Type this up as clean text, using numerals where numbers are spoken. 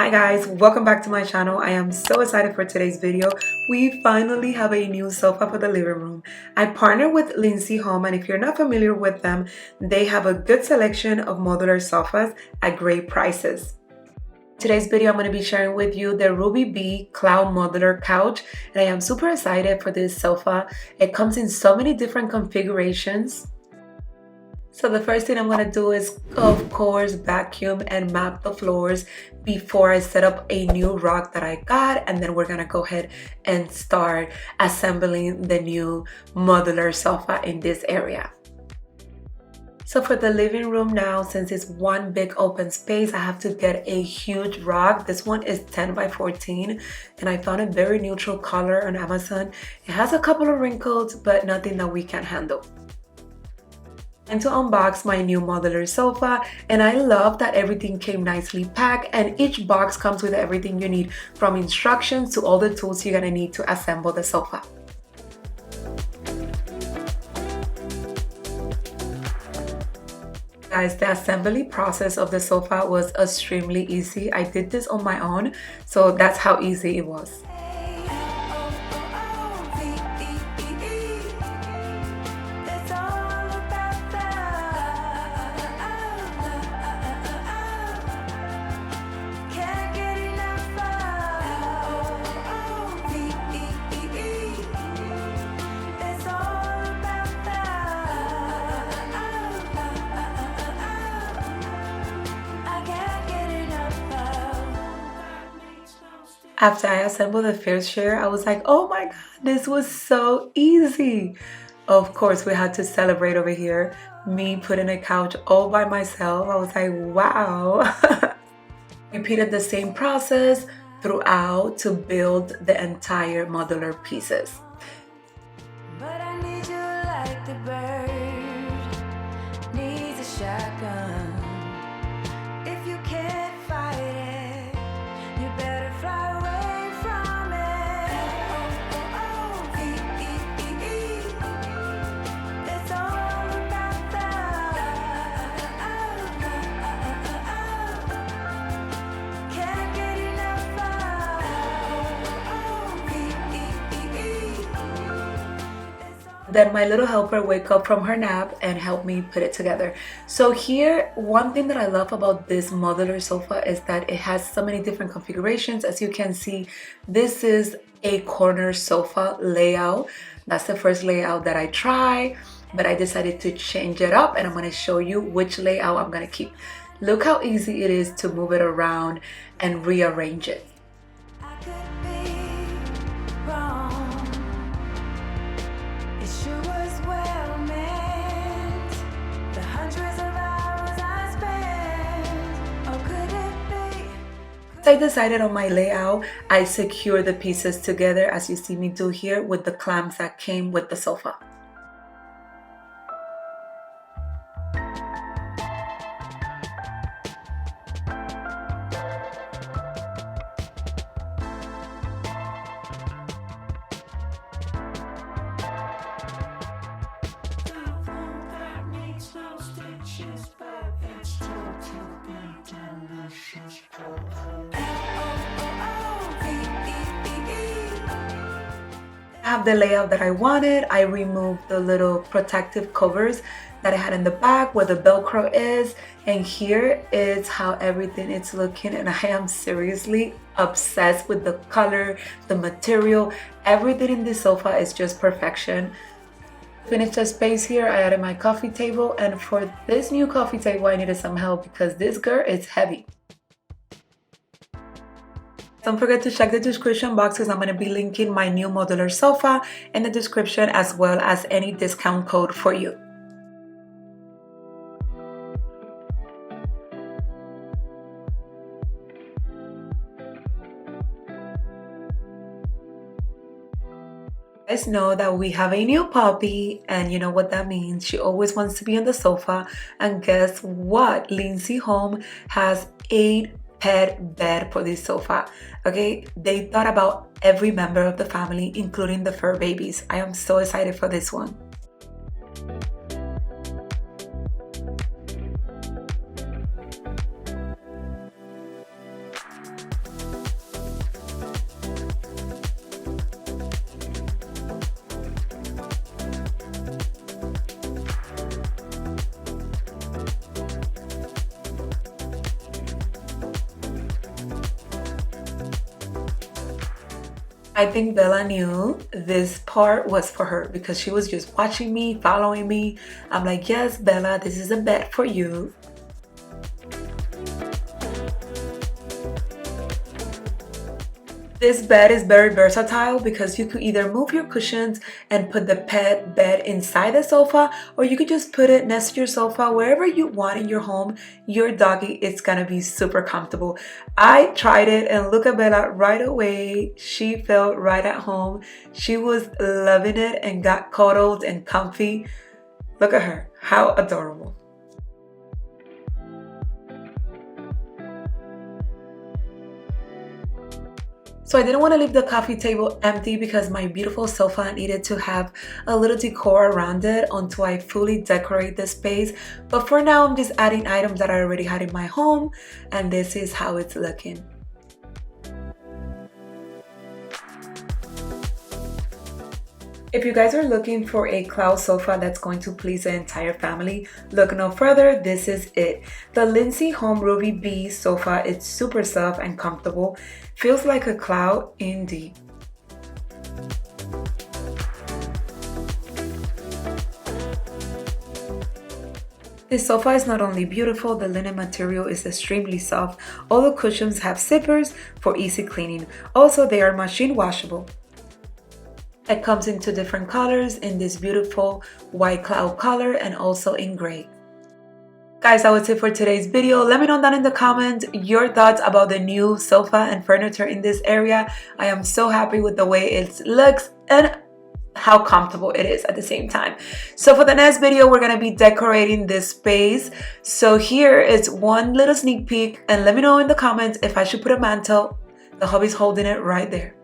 Hi guys, welcome back to my channel. I am so excited for today's video. We finally have a new sofa for the living room. I partnered with Linsy Home, and if you're not familiar with them, they have a good selection of modular sofas at great prices. Today's video, I'm going to be sharing with you the Rubik V Modular Couch, and I am super excited for this sofa. It comes in so many different configurations. So the first thing I'm going to do is, of course, vacuum and mop the floors before I set up a new rug that I got, and then we're going to go ahead and start assembling the new modular sofa in this area. So for the living room now, since it's one big open space, I have to get a huge rug. This one is 10 by 14, and I found a very neutral color on Amazon. It has a couple of wrinkles, but nothing that we can't handle. And to unbox my new modular sofa, and I love that everything came nicely packed, and each box comes with everything you need, from instructions to all the tools you're gonna need to assemble the sofa. Guys, the assembly process of the sofa was extremely easy. I did this on my own, so that's how easy it was. After I assembled the first chair, I was like, oh my god, this was so easy. Of course, we had to celebrate over here. Me putting a couch all by myself. I was like, wow. Repeated the same process throughout to build the entire modular pieces. But I need you like the bird needs a shotgun. If you can't fight it, you better fly away. Then my little helper wake up from her nap and help me put it together. So here, one thing that I love about this modular sofa is that it has so many different configurations. As you can see, this is a corner sofa layout. That's the first layout that I try, but I decided to change it up, and I'm going to show you which layout I'm going to keep. Look how easy it is to move it around and rearrange it. I decided on my layout. I secure the pieces together, as you see me do here, with the clamps that came with the sofa. I have the layout that I wanted. I removed the little protective covers that I had in the back where the Velcro is, and here is how everything is looking, and I am seriously obsessed with the color, the material. Everything in this sofa is just perfection. Finished the space here, I added my coffee table, and for this new coffee table I needed some help because this girl is heavy. Don't forget to check the description box because I'm going to be linking my new modular sofa in the description, as well as any discount code for you. You guys know that we have a new puppy, and you know what that means. She always wants to be on the sofa, and guess what? Linsy Home has 8 pet bed for this sofa. Okay, they thought about every member of the family, including the fur babies. I am so excited for this one. I think Bella knew this part was for her because she was just watching me, following me. I'm like, yes, Bella, this is a bet for you. This bed is very versatile because you could either move your cushions and put the pet bed inside the sofa, or you could just put it next to your sofa wherever you want in your home. Your doggy is gonna be super comfortable. I tried it and look at Bella right away. She felt right at home. She was loving it and got cuddled and comfy. Look at her, how adorable. So I didn't want to leave the coffee table empty because my beautiful sofa needed to have a little decor around it until I fully decorate the space. But for now, I'm just adding items that I already had in my home, and this is how it's looking. If you guys are looking for a cloud sofa that's going to please the entire family, look no further, this is it. The Linsy Home Rubik V sofa is super soft and comfortable. Feels like a cloud indeed. This sofa is not only beautiful, the linen material is extremely soft. All the cushions have zippers for easy cleaning. Also, they are machine washable. It comes in two different colors, in this beautiful white cloud color and also in gray. Guys, that was it for today's video. Let me know down in the comments your thoughts about the new sofa and furniture in this area. I am so happy with the way it looks and how comfortable it is at the same time. So for the next video, we're going to be decorating this space. So here is one little sneak peek, and let me know in the comments if I should put a mantle. The hubby's holding it right there.